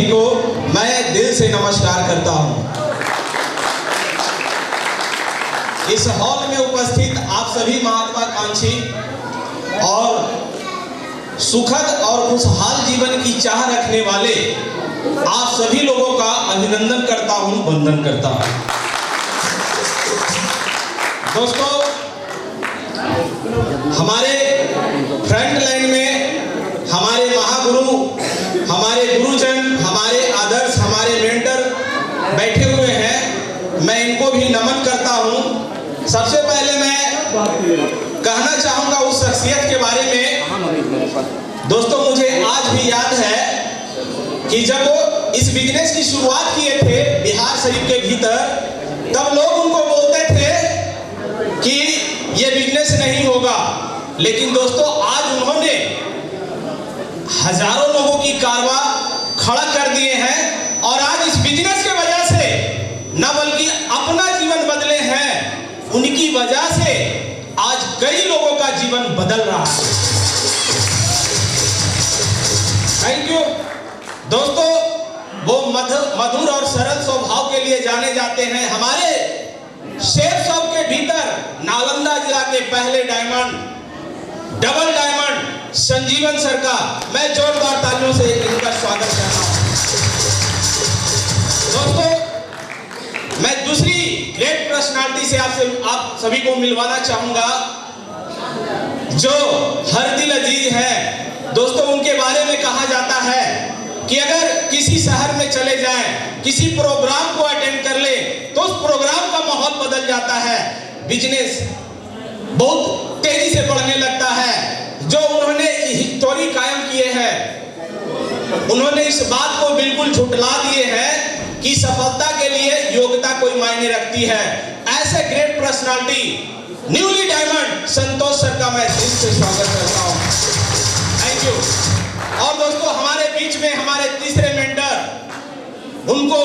सभी को मैं दिल से नमस्कार करता हूं। इस हॉल में उपस्थित आप सभी महत्वाकांक्षी और सुखद और खुशहाल जीवन की चाह रखने वाले आप सभी लोगों का अभिनंदन करता हूं, वंदन करता हूं। दोस्तों, हमारे फ्रंट लाइन में हमारे महागुरु, हमारे गुरुजन, हमारे आदर्श, हमारे मेंटर बैठे हुए हैं। मैं इनको भी नमन करता हूं। सबसे पहले मैं कहना चाहूंगा उस शख्सियत के बारे में। दोस्तों, मुझे आज भी याद है कि जब वो इस बिजनेस की शुरुआत किए थे बिहार शरीफ के भीतर, तब लोग उनको बोलते थे कि ये बिजनेस नहीं होगा। लेकिन दोस्तों, आज उन्होंने हजारों लोगों की कारवा खड़ा कर दिए हैं और आज इस बिजनेस के वजह से न बल्कि अपना जीवन बदले हैं, उनकी वजह से आज कई लोगों का जीवन बदल रहा है। थैंक यू दोस्तों। वो मधुर और सरल स्वभाव के लिए जाने जाते हैं। हमारे शेर शॉप के भीतर नालंदा जिला के पहले डायमंड, डबल डायमंड संजीवन सर का मैं जोरदार तालियों से इनका स्वागत करता हूं। दोस्तों, मैं दूसरी ग्रेट पर्सनालिटी से आप सभी को मिलवाना चाहूंगा जो हर दिल अजीज है। दोस्तों, उनके बारे में कहा जाता है कि अगर किसी शहर में चले जाएं, किसी प्रोग्राम को अटेंड कर ले तो उस प्रोग्राम का माहौल बदल जाता है। बिजनेस बहुत तेजी से बढ़ने लगता है। जो उन्होंने हिस्टोरी कायम किए हैं, उन्होंने इस बात को बिल्कुल झुठला दिए हैं कि सफलता के लिए योग्यता कोई मायने रखती है। ऐसे ग्रेट पर्सनालिटी न्यूली डायमंड संतोष सर का मैं दिल से स्वागत करता हूं। Thank you. और दोस्तों, हमारे बीच में हमारे तीसरे मेंटर, उनको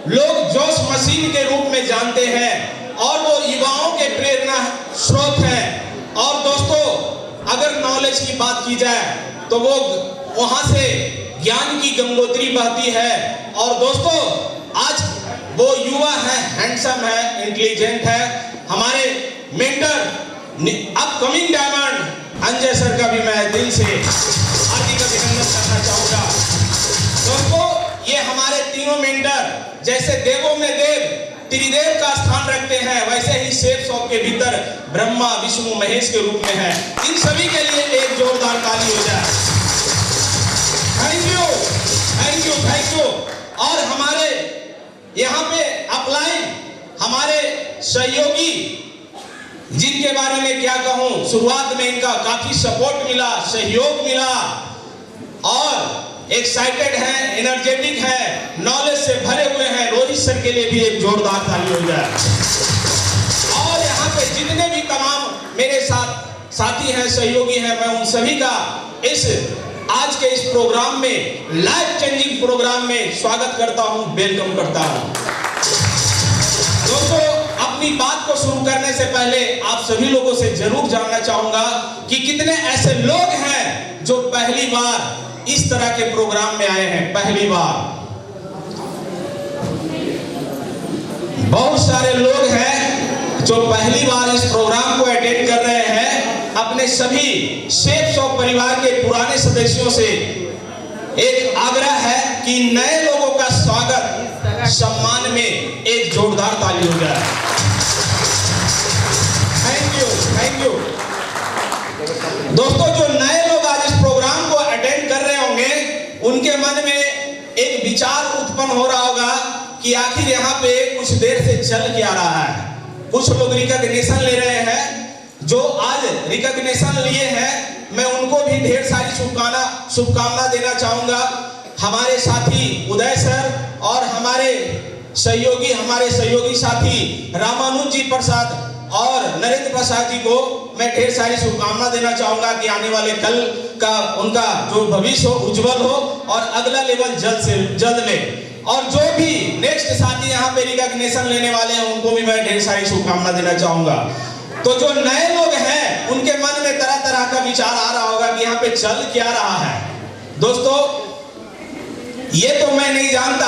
लोग जोश मशीन के रूप में जानते हैं और वो युवाओं के प्रेरणा स्रोत हैं। और दोस्तों, अगर नॉलेज की बात की जाए तो वो वहां से ज्ञान की गंगोत्री बहती है। और दोस्तों, आज वो युवा है, हैंडसम है, इंटेलिजेंट है। हमारे mentor upcoming diamond Anjay sir का भी मैं दिल से हार्दिक अभिनंदन करना चाहूंगा। दोस्तों, ये हमारे तीनों मेंटर जैसे देवों में देव त्रिदेव का स्थान रखते हैं, वैसे ही शेर शॉप के भीतर ब्रह्मा विष्णु महेश के रूप में है। इन सभी के लिए एक जोरदार ताली हो जाए। Thank you, thank you, thank you. और हमारे यहाँ पे अपलाइन हमारे सहयोगी, जिनके बारे में क्या कहूं, शुरुआत में इनका काफी सपोर्ट मिला, सहयोग मिला और एक्साइटेड है, एनर्जेटिक है, नॉलेज से भरे हुए हैं। रोहित सर के लिए भी एक जोरदार ताली हो जाए। और यहाँ पे जितने भी तमाम मेरे साथ साथी हैं, सहयोगी हैं, मैं उन सभी का इस आज के इस प्रोग्राम में, लाइफ चेंजिंग प्रोग्राम में स्वागत करता हूं, वेलकम करता हूं। दोस्तों, अपनी बात को शुरू करने से पहले आप सभी लोगों से जरूर जानना चाहूंगा कि कितने ऐसे लोग हैं जो पहली बार इस तरह के प्रोग्राम में आए हैं। पहली बार बहुत सारे लोग हैं जो पहली बार इस प्रोग्राम को अटेंड कर रहे हैं। अपने सभी शेफ शॉप परिवार के पुराने सदस्यों से एक आग्रह है कि नए लोगों का स्वागत सम्मान में एक जोरदार ताली हो जाए। Thank you, thank you. दोस्तों, जो नए लोग आज इस प्रोग्राम को अटेंड कर रहे होंगे, उनके मन में एक विचार उत्पन्न हो रहा होगा कि आखिर यहाँ पे कुछ देर से चल क्या रहा है। कुछ लोग रिकॉग्निशन ले रहे हैं। जो आज रिकॉग्निशन लिए हैं, मैं उनको भी ढेर सारी शुभकामना देना चाहूंगा। हमारे साथी उदय सर और हमारे सहयोगी साथी रामानुज जी प्रसाद और नरेंद्र प्रसाद जी को मैं ढेर सारी शुभकामना देना चाहूंगा कि आने वाले कल का उनका जो भविष्य हो उज्जवल हो और अगला लेवल जल्द से जल्द ले। और जो भी नेक्स्ट साथी यहाँ पे रिकॉग्निशन लेने वाले हैं, उनको भी मैं ढेर सारी शुभकामना देना चाहूंगा। तो जो नए लोग हैं, उनके मन में तरह तरह का विचार आ रहा होगा कि यहाँ पे चल क्या रहा है। दोस्तों, ये तो मैं नहीं जानता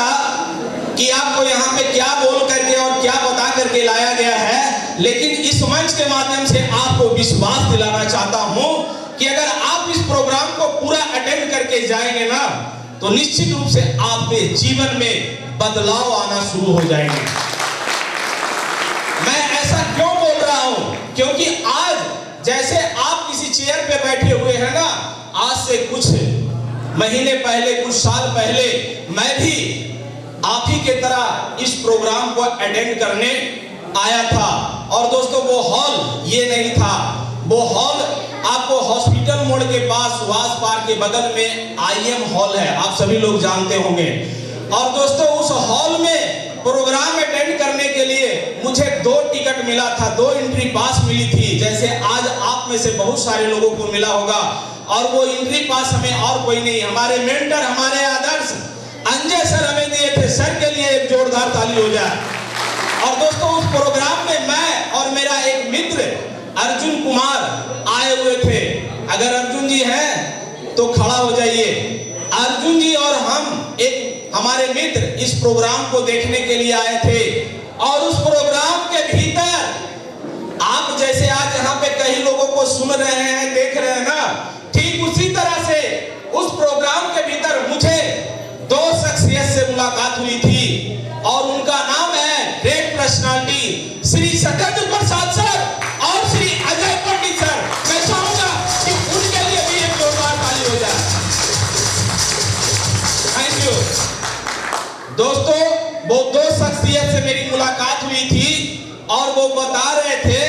कि आपको यहाँ पे क्या बोल करके और क्या बता करके लाया गया है, लेकिन इस मंच के माध्यम से आपको विश्वास दिलाना चाहता हूँ कि अगर आप इस प्रोग्राम को पूरा अटेंड करके जाएंगे ना, तो निश्चित रूप से आपके जीवन में बदलाव आना शुरू हो जाएंगे। मैं ऐसा क्यों बोल रहा हूँ? क्योंकि आज जैसे आप किसी चेयर पे बैठे हुए हैं ना, आज से कुछ महीने पहले, कुछ साल पहले मैं भी आप ही के तरह इस प्रोग्राम को अटेंड करने आया था। और दोस्तों वो हॉल ये नहीं था, वो हॉल आपको हॉस्पिटल मोड़ के पास सुभाष पार्क के बगल में IM हॉल है, आप सभी लोग जानते होंगे। और दोस्तों उस हॉल में प्रोग्राम अटेंड करने के लिए मुझे 2 टिकट मिला था, 2 एंट्री पास मिली थी, जैसे आज आप में से बहुत सारे लोगों को मिला होगा। और वो एंट्री पास हमें और कोई नहीं, हमारे मेंटर, हमारे आदर्श अंजय सर हमें दिए थे। सर के लिए एक जोरदार ताली हो जाए। और दोस्तों उस प्रोग्राम में मैं और मेरा एक मित्र अर्जुन कुमार आए हुए थे। अगर अर्जुन जी हैं तो खड़ा हो जाइए। अर्जुन जी और हम एक हमारे मित्र इस प्रोग्राम को देखने के लिए आए थे। और उस प्रोग्राम के भीतर आप जैसे आज यहाँ पे कई लोगों को सुन रहे हैं, देख रहे हैं ना, ठीक उसी तरह से उस प्रोग्राम के भीतर मुझे 2 शख्सियत से मुलाकात हुई थी। और उनका नाम है ग्रेट पर्सनालिटी श्री सत्येंद्र प्रसाद सर और श्री अजय पंडित सर। मैं चाहूंगा कि उनके लिए भी एक जोरदार ताली हो जाए। Thank you. दोस्तों वो 2 शख्सियत से मेरी मुलाकात हुई थी और वो बता रहे थे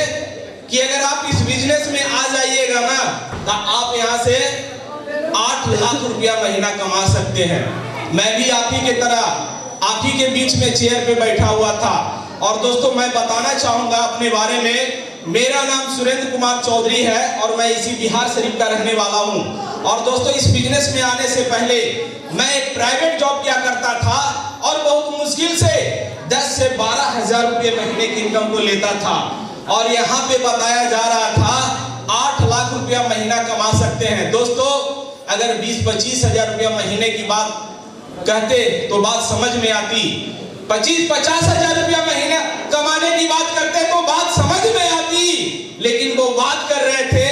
कि अगर आप इस बिजनेस में आ जाइएगा ना, तो आप यहाँ से 8 लाख रुपया महीना कमा सकते हैं। मैं भी आप ही के तरह आप ही के बीच में चेयर पे बैठा हुआ था। और दोस्तों मैं बताना चाहूंगा अपने बारे में, मेरा नाम सुरेंद्र कुमार चौधरी है और मैं इसी बिहार शरीफ का रहने वाला हूँ। और दोस्तों इस बिजनेस में आने से पहले मैं एक प्राइवेट जॉब किया करता था और बहुत मुश्किल से 10 से 12 हजार रुपये महीने की इनकम को लेता था। और यहाँ पे बताया जा रहा था 8 लाख रुपया महीना कमा सकते हैं। दोस्तों अगर 20-25 हजार रुपया महीने की बात कहते तो बात समझ में आती, 25-50 हजार रुपया महीना कमाने की बात करते तो बात समझ में आती, लेकिन वो बात कर रहे थे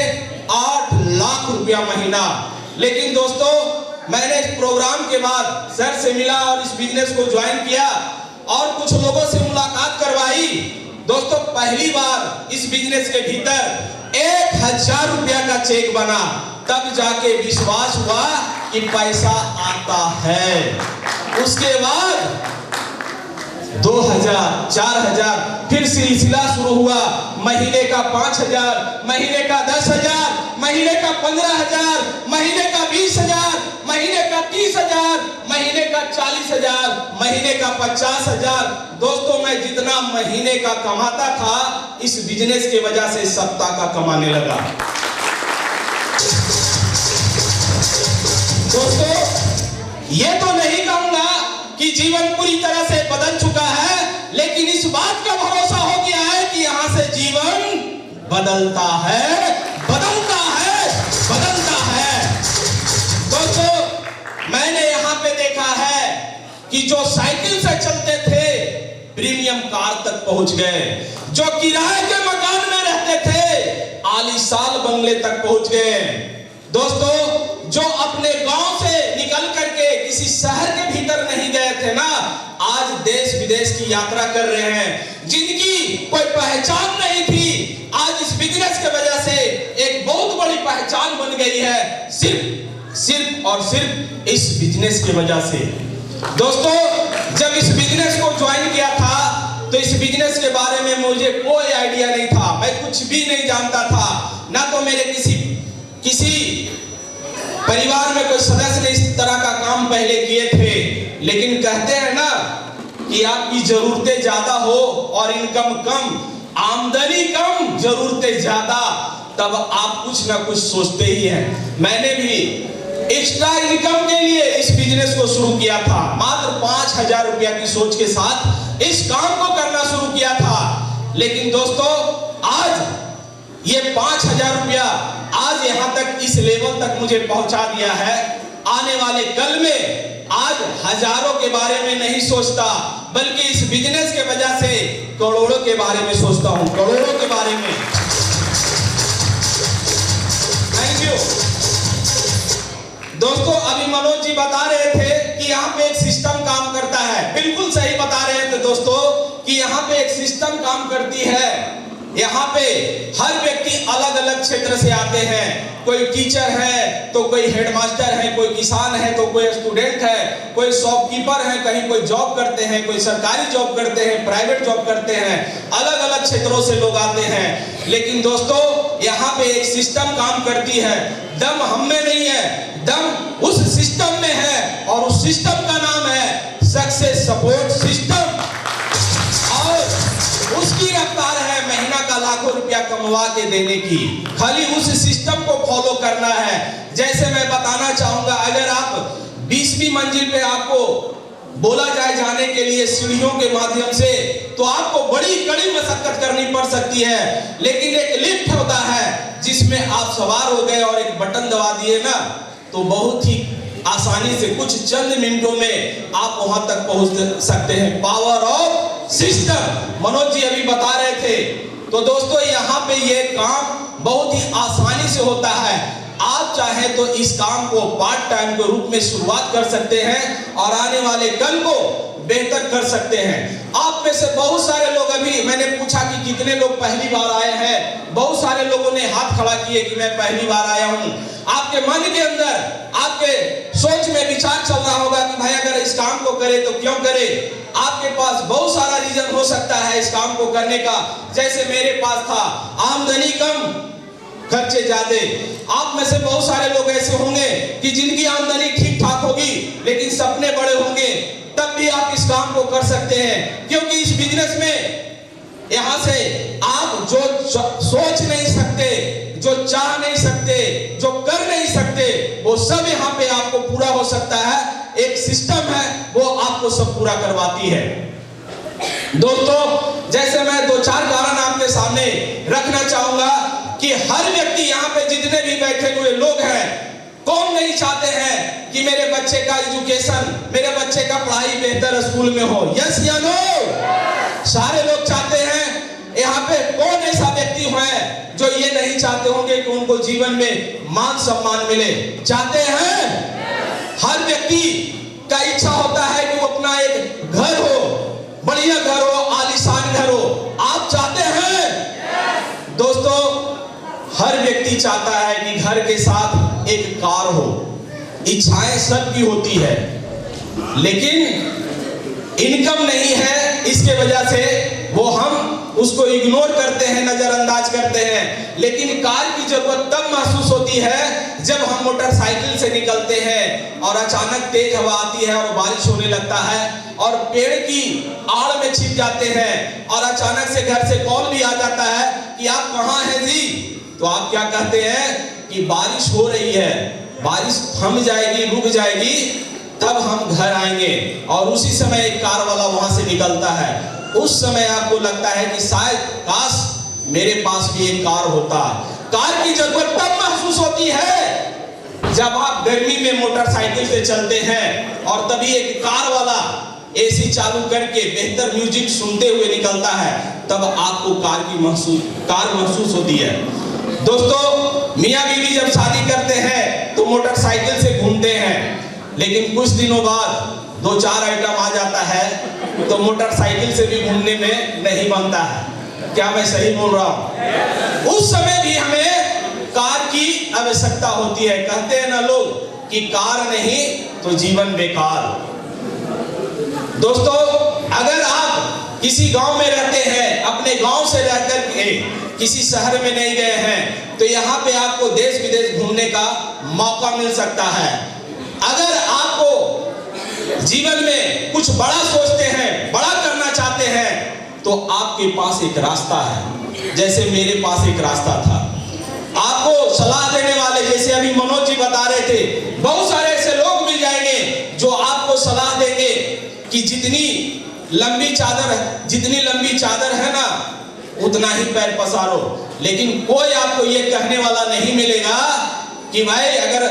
8 लाख रुपया महीना। लेकिन दोस्तों मैंने इस प्रोग्राम के बाद सर से मिला और इस बिजनेस को ज्वाइन किया और कुछ लोगों से मुलाकात करवाई। दोस्तों पहली बार इस बिजनेस के भीतर 1000 रुपया का चेक बना, तब जाके विश्वास हुआ कि पैसा आता है। उसके बाद 2000, 4000, फिर सिलसिला शुरू हुआ। महीने का 5000, महीने का 10000, महीने का 15000, महीने का 20000, महीने का 30000, महीने का 40000, महीने का 50000। दोस्तों मैं जितना महीने का कमाता था इस बिजनेस के वजह से सप्ताह का कमाने लगा। दोस्तों ये तो नहीं कहूंगा कि जीवन पूरी तरह से बदल चुका है, लेकिन इस बात का भरोसा हो गया है कि यहाँ से जीवन बदलता है, बदलता है, बदलता है। दोस्तों मैंने यहाँ पे देखा है कि जो साइकिल से चलते थे प्रीमियम कार तक पहुंच गए, जो किराए के मकान में रहते थे आलीशान बंगले तक पहुंच गए। दोस्तों जो अपने गांव से निकल करके किसी शहर के भीतर नहीं गए थे ना, आज देश विदेश की यात्रा कर रहे हैं। जिनकी कोई पहचान नहीं थी, आज इस बिजनेस के वजह से एक बहुत बड़ी पहचान बन गई है, सिर्फ और सिर्फ इस बिजनेस की वजह से। दोस्तों जब इस बिजनेस को ज्वाइन किया था तो इस बिजनेस के बारे में मुझे कोई आइडिया नहीं था, मैं कुछ भी नहीं जानता था। ना तो मेरे किसी परिवार में कोई सदस्य ने इस तरह का काम पहले किए थे। लेकिन कहते हैं ना कि आपकी जरूरतें ज्यादा हो और इनकम कम, आमदनी कम, जरूरतें ज्यादा, तब आप कुछ ना कुछ सोचते ही हैं। मैंने भी एक्स्ट्रा इनकम के लिए इस बिजनेस को शुरू किया था। मात्र 5000 रुपया की सोच के साथ इस काम को करना शुरू किया था। लेकिन दोस्तों आज ये 5000 रुपया आज यहाँ तक, इस लेवल तक मुझे पहुंचा दिया है। आने वाले कल में आज हजारों के बारे में नहीं सोचता, बल्कि इस बिजनेस के वजह से करोड़ों के बारे में सोचता हूं, करोड़ों के बारे में। थैंक यू दोस्तों। अभी मनोज जी बता रहे थे कि यहाँ पे एक सिस्टम काम करता है। बिल्कुल सही बता रहे थे दोस्तों कि यहाँ पे एक सिस्टम काम करती है। यहाँ पे हर व्यक्ति अलग अलग क्षेत्र से आते हैं। कोई टीचर है तो कोई हेडमास्टर है, कोई किसान है तो कोई स्टूडेंट है, कोई शॉपकीपर है, कहीं कोई जॉब करते हैं, कोई सरकारी जॉब करते हैं, प्राइवेट जॉब करते हैं। अलग अलग क्षेत्रों से लोग आते हैं। लेकिन दोस्तों यहाँ पे एक सिस्टम काम करती है। दम हम में नहीं है, दम उस सिस्टम में है, और उस सिस्टम का नाम है सक्सेस सपोर्ट सिस्टम। और उसकी रफ्तार है महीना का लाखों रुपया कमवा के देने की। खाली उस सिस्टम को फॉलो करना है। जैसे मैं बताना चाहूंगा, अगर आप 20वीं मंजिल पे आपको बोला जाए जाने के लिए सीढ़ियों के माध्यम से, तो आपको बड़ी कड़ी मशक्कत करनी पड़ सकती है। लेकिन एक लिफ्ट होता है जिसमें आप सवार हो गए और एक बटन दबा दिए ना, तो बहुत ही आसानी से कुछ चंद मिनटों में आप वहां तक पहुंच सकते हैं। Power of system Manoj ji अभी बता रहे थे। तो दोस्तों यहाँ पे ये काम बहुत ही आसानी से होता है। आप चाहे तो इस काम को पार्ट टाइम के रूप में शुरुआत कर सकते हैं और आने वाले कल को बेहतर कर सकते हैं। आप में से बहुत सारे लोग, अभी मैंने पूछा कि कितने लोग पहली बार आए हैं, बहुत सारे लोगों ने हाथ खड़ा किए कि मैं पहली बार आया हूं। आपके मन के अंदर, आपके सोच में विचार चल रहा होगा कि भाई अगर इस काम को करे तो क्यों करे। आपके पास बहुत सारा रीजन हो सकता है इस काम को करने का। जैसे मेरे पास था, आमदनी कम खर्चे ज्यादा। आप में से बहुत सारे लोग ऐसे होंगे कि जिनकी आमदनी ठीक ठाक होगी लेकिन सपने बड़े होंगे, तब भी आप इस काम को कर सकते हैं। क्योंकि इस बिजनेस में यहां से आप जो सोच नहीं सकते, जो चाह नहीं सकते, जो कर नहीं सकते, वो सब यहाँ पे आपको पूरा हो सकता है। एक सिस्टम है, वो आपको सब पूरा करवाती है। दोस्तों जैसे मैं 2-4 कारण आपके सामने रखना चाहूंगा कि हर व्यक्ति यहाँ पे जितने भी बैठे हुए लोग हैं, कौन नहीं चाहते हैं कि मेरे बच्चे का एजुकेशन, मेरे बच्चे का पढ़ाई बेहतर स्कूल में हो। यस या नो? सारे लोग चाहते हैं। यहाँ पे कौन ऐसा व्यक्ति है जो ये नहीं चाहते होंगे कि उनको जीवन में मान सम्मान मिले? चाहते हैं। हर व्यक्ति का इच्छा होता है कि वो अपना एक घर हो, बढ़िया घर हो, आलीशान घर हो। आप चाहते हैं? दोस्तों हर व्यक्ति चाहता है कि घर के साथ एक कार हो। इच्छाएं सबकी होती है, लेकिन इनकम नहीं है, इसके वजह से वो हम उसको इग्नोर करते हैं, नजरअंदाज करते हैं। लेकिन कार की जरूरत तब महसूस होती है जब हम मोटरसाइकिल से निकलते हैं और अचानक तेज हवा आती है और बारिश होने लगता है और पेड़ की आड़ में छिप जाते हैं और अचानक से घर से कॉल भी आ जाता है कि आप कहाँ हैं जी। तो आप क्या कहते हैं कि बारिश हो रही है, बारिश थम जाएगी, रुक जाएगी, तब हम घर आएंगे। और उसी समय एक कार वाला वहां से निकलता है। उस समय आपको लगता है कि शायद काश मेरे पास भी एक कार होता। कार की जरूरत तब महसूस होती है जब आप गर्मी में मोटरसाइकिल से चलते हैं और तभी एक कार वाला एसी चालू करके बेहतर म्यूजिक सुनते हुए निकलता है, तब आपको कार महसूस होती है। दोस्तों मियाँ बीवी जब शादी करते हैं तो मोटरसाइकिल से घूमते हैं, लेकिन कुछ दिनों बाद 2-4 आइटम आ जाता है तो मोटरसाइकिल से भी घूमने में नहीं बनता है। क्या मैं सही बोल रहा हूँ? उस समय भी हमें कार की आवश्यकता होती है। कहते हैं ना लोग कि कार नहीं तो जीवन बेकार। दोस्तों अगर आप किसी गांव में रहते हैं, अपने गांव से रहकर के किसी शहर में नहीं गए हैं, तो यहाँ पे आपको देश विदेश घूमने का मौका मिल सकता है। अगर आपको जीवन में कुछ बड़ा सोचते हैं, बड़ा करना चाहते हैं, तो आपके पास एक रास्ता है। जैसे मेरे पास एक रास्ता था। आपको सलाह देने वाले, जैसे अभी मनोज जी बता रहे थे, बहुत सारे ऐसे लोग मिल जाएंगे जो आपको सलाह देंगे कि जितनी लंबी चादर है ना, उतना ही पैर पसारो। लेकिन कोई आपको ये कहने वाला नहीं मिलेगा कि भाई अगर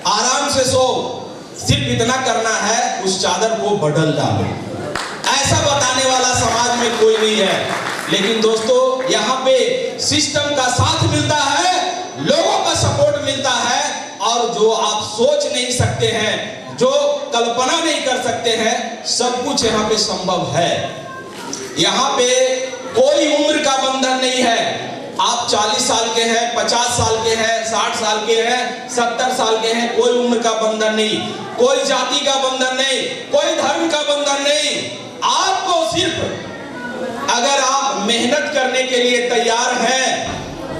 आराम से सो, सिर्फ इतना करना है, उस चादर को बदल डालो। ऐसा बताने वाला समाज में कोई नहीं है। लेकिन दोस्तों, यहाँ पे सिस्टम का साथ मिलता है, लोगों का सपोर्ट मिलता है, और जो आप सोच नहीं सकते हैं, जो कल्पना नहीं कर सकते हैं, सब कुछ यहाँ पे संभव है। यहाँ पे कोई उम्र का बंधन नहीं है। आप 40 साल के हैं, 50 साल के हैं, 60 साल के हैं, 70 साल के हैं, कोई उम्र का बंधन नहीं, कोई जाति का बंधन नहीं, कोई धर्म का बंधन नहीं। आपको सिर्फ अगर आप मेहनत करने के लिए तैयार हैं,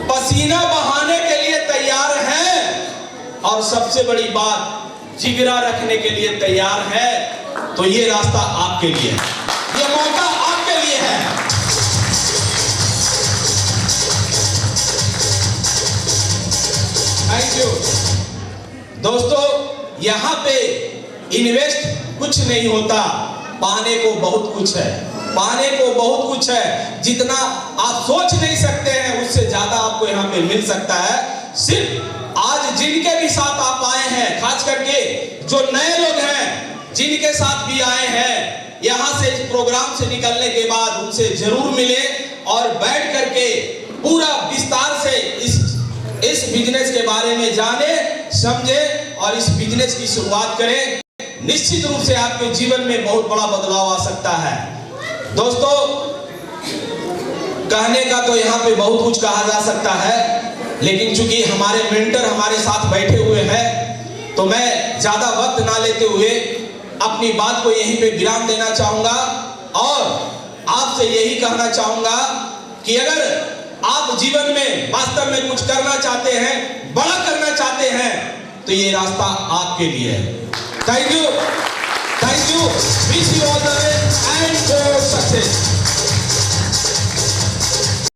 पसीना बहाने के लिए तैयार हैं, और सबसे बड़ी बात जिगरा रखने के लिए तैयार है, तो ये रास्ता आपके लिए है, ये मौका आपके लिए है। Thank you. दोस्तों, यहाँ पे इन्वेस्ट कुछ नहीं होता, पाने को बहुत कुछ है, पाने को बहुत कुछ है। जितना आप सोच नहीं सकते हैं, उससे ज्यादा आपको यहाँ पे मिल सकता है। सिर्फ आज जिनके भी साथ आप आए हैं, खास करके जो नए लोग हैं, जिनके साथ भी आए हैं, यहाँ से इस प्रोग्राम से निकलने के बाद उनसे जरूर मिले और बैठ करके पूरा विस्तार से इस बिजनेस के बारे में जाने, समझे और इस बिजनेस की शुरुआत करें। निश्चित रूप से आपके जीवन में बहुत बड़ा बदलाव आ सकता है। दोस्तों, कहने का तो यहाँ पे बहुत कुछ कहा जा सकता है, लेकिन चूंकि हमारे मेंटर हमारे साथ बैठे हुए हैं, तो मैं ज्यादा वक्त ना लेते हुए अपनी बात को यहीं पे विराम देना चाहूंगा और आपसे यही कहना चाहूंगा कि अगर आप जीवन में वास्तव में कुछ करना चाहते हैं, बड़ा करना चाहते हैं, तो ये रास्ता आपके लिए है। Thank you, wish you all the best and success.